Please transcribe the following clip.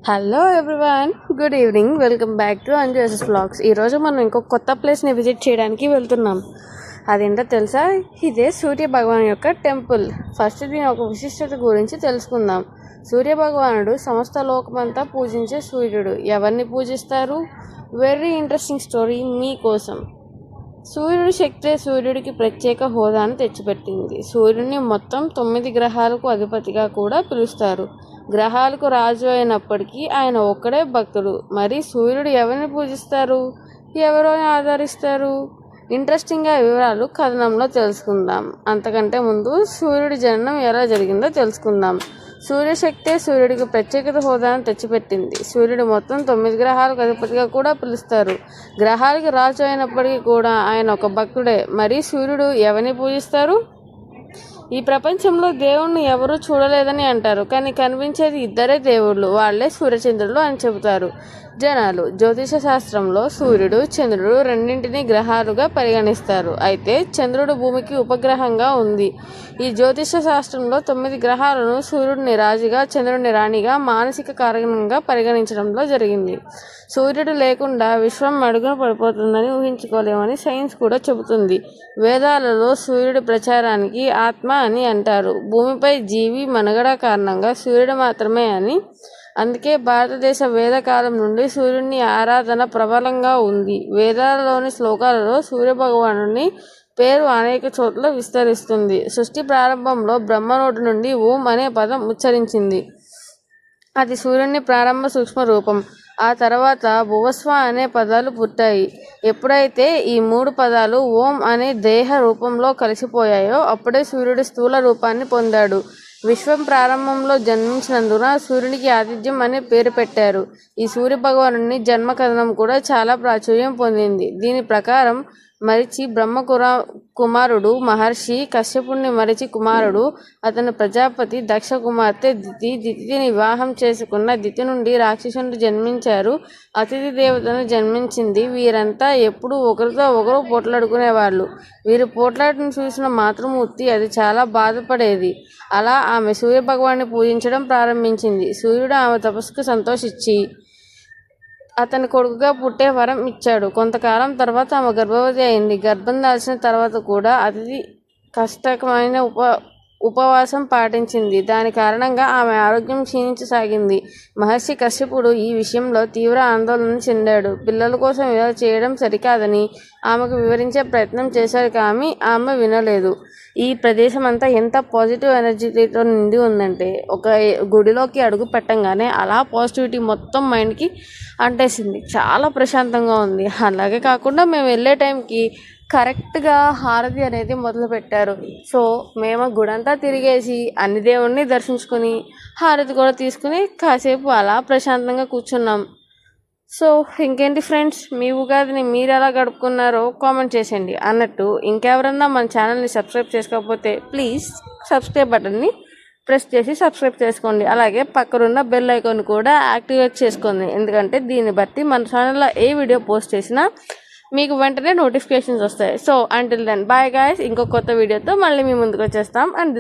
Hello everyone, good evening. Welcome back to Anju's vlogs. ఈరోజు మనం ఇంకో కొత్త ప్లేస్ని విజిట్ చేయడానికి వెళ్తున్నాం. అదేంటో తెలుసా? ఇదే సూర్య భగవాన్ యొక్క టెంపుల్. ఫస్ట్ దీని ఒక విశిష్టత గురించి తెలుసుకుందాం. సూర్య భగవానుడు సమస్త లోకమంతా పూజించే సూర్యుడు. ఎవరిని పూజిస్తారు? వెరీ ఇంట్రెస్టింగ్ స్టోరీ మీకోసం. సూర్యుడి శక్తే సూర్యుడికి ప్రత్యేక హోదాను తెచ్చిపెట్టింది. సూర్యుడిని మొత్తం 9 గ్రహాలకు అధిపతిగా కూడా పిలుస్తారు. గ్రహాలకు రాజు అయినప్పటికీ ఆయన ఒక్కడే భక్తుడు. మరి సూర్యుడు ఎవరిని పూజిస్తారు, ఎవరో ఆదరిస్తారు? ఇంట్రెస్టింగ్గా వివరాలు కథనంలో తెలుసుకుందాం. అంతకంటే ముందు సూర్యుడి జననం ఎలా జరిగిందో తెలుసుకుందాం. సూర్యశక్తే సూర్యుడికి ప్రత్యేకత హోదాను తెచ్చిపెట్టింది. సూర్యుడు మొత్తం 9 గ్రహాలకు అధిపతిగా కూడా పిలుస్తారు. గ్రహాలకి రాజు అయినప్పటికీ కూడా ఆయన ఒక భక్తుడే. మరి సూర్యుడు ఎవరిని పూజిస్తారు? ఈ ప్రపంచంలో దేవుణ్ణి ఎవరూ చూడలేదని అంటారు, కానీ కనిపించేది ఇద్దరే దేవుళ్ళు, వాళ్లే సూర్యచంద్రులు అని చెబుతారు జనాలు. జ్యోతిష శాస్త్రంలో సూర్యుడు, చంద్రుడు రెండింటినీ గ్రహాలుగా పరిగణిస్తారు. అయితే చంద్రుడు భూమికి ఉపగ్రహంగా ఉంది. ఈ జ్యోతిష శాస్త్రంలో 9 గ్రహాలను సూర్యుడిని రాజుగా, చంద్రుడిని రాణిగా, మానసిక కారణంగా పరిగణించడంలో జరిగింది. సూర్యుడు లేకుండా విశ్వం మడుగున పడిపోతుందని ఊహించుకోలేమని సైన్స్ కూడా చెబుతుంది. వేదాలలో సూర్యుడి ప్రచారానికి ఆత్మ అని అంటారు. భూమిపై జీవి మనుగడ కారణంగా సూర్యుడు మాత్రమే అని. అందుకే భారతదేశ వేదకాలం నుండి సూర్యుని ఆరాధన ప్రబలంగా ఉంది. వేదాలలోని శ్లోకాలలో సూర్య భగవానుని పేరు అనేక చోట్ల విస్తరిస్తుంది. సృష్టి ప్రారంభంలో బ్రహ్మ నోటి నుండి ఓం అనే పదం ఉచ్చరించింది. అది సూర్యుని ప్రారంభ సూక్ష్మ రూపం. ఆ తర్వాత భువస్వ అనే పదాలు పుట్టాయి. ఎప్పుడైతే ఈ 3 పదాలు ఓం అనే దేహ రూపంలో కలిసిపోయాయో అప్పుడే సూర్యుడి స్థూల రూపాన్ని పొందాడు. విశ్వం ప్రారంభంలో జన్మించినందున సూర్యునికి ఆదిత్యం అనే పేరు పెట్టారు. ఈ సూర్య భగవానుని జన్మ కథనం కూడా చాలా ప్రాచుర్యం పొందింది. దీని ప్రకారం మరిచి బ్రహ్మ కుమారుడు మహర్షి కశ్యపుణ్ణి మరిచి కుమారుడు. అతని ప్రజాపతి దక్ష కుమార్తె దితి. దితిని వివాహం చేసుకున్న దితి నుండి రాక్షసుడు జన్మించారు. అతిథి దేవతను జన్మించింది. వీరంతా ఎప్పుడూ ఒకరితో ఒకరు పోట్లాడుకునేవాళ్ళు. వీరి పోట్లాటను చూసిన మాతృమూర్తి అది చాలా బాధపడేది. అలా ఆమె సూర్య భగవాన్ని పూజించడం ప్రారంభించింది. సూర్యుడు ఆమె తపస్సుకు సంతోషించి అతని కొడుకుగా పుట్టే వరం ఇచ్చాడు. కొంతకాలం తర్వాత ఆమె గర్భవతి అయింది. గర్భం దాల్చిన తర్వాత కూడా అతిథి కష్టమైన ఉపవాసం పాటించింది. దాని కారణంగా ఆమె ఆరోగ్యం క్షీణించసాగింది. మహర్షి కశ్యపుడు ఈ విషయంలో తీవ్ర ఆందోళన చెందాడు. పిల్లల కోసం ఇలా చేయడం సరికాదని ఆమెకు వివరించే ప్రయత్నం చేశారు, కానీ ఆమె వినలేదు. ఈ ప్రదేశం అంతా ఎంత పాజిటివ్ ఎనర్జీతో నిండి ఉందంటే ఒక గుడిలోకి అడుగు పెట్టంగానే అలా పాజిటివిటీ మొత్తం మైండ్కి అంటేసింది. చాలా ప్రశాంతంగా ఉంది. అలాగే కాకుండా మేము వెళ్ళే టైంకి కరెక్ట్గా హారతి అనేది మొదలుపెట్టారు. సో మేము గుడంతా తిరిగేసి అన్ని దేవుణ్ణి దర్శించుకొని హారతి కూడా తీసుకుని కాసేపు అలా ప్రశాంతంగా కూర్చున్నాం. సో ఇంకేంటి ఫ్రెండ్స్, మీ ఉగాదిని మీరు ఎలా గడుపుకున్నారో కామెంట్ చేసేయండి. అన్నట్టు ఇంకెవరన్నా మన ఛానల్ని సబ్స్క్రైబ్ చేసుకోకపోతే ప్లీజ్ సబ్స్క్రైబ్ బటన్ని ప్రెస్ చేసి సబ్స్క్రైబ్ చేసుకోండి. అలాగే పక్కనున్న బెల్ ఐకాన్ కూడా యాక్టివేట్ చేసుకోండి. ఎందుకంటే దీన్ని బట్టి మన ఛానల్లో ఏ వీడియో పోస్ట్ చేసినా మీకు వెంటనే నోటిఫికేషన్స్ వస్తాయి. So until then bye guys. ఇంకో కొత్త వీడియోతో మళ్ళీ మీ ముందుకు వచ్చేస్తాం. అండ్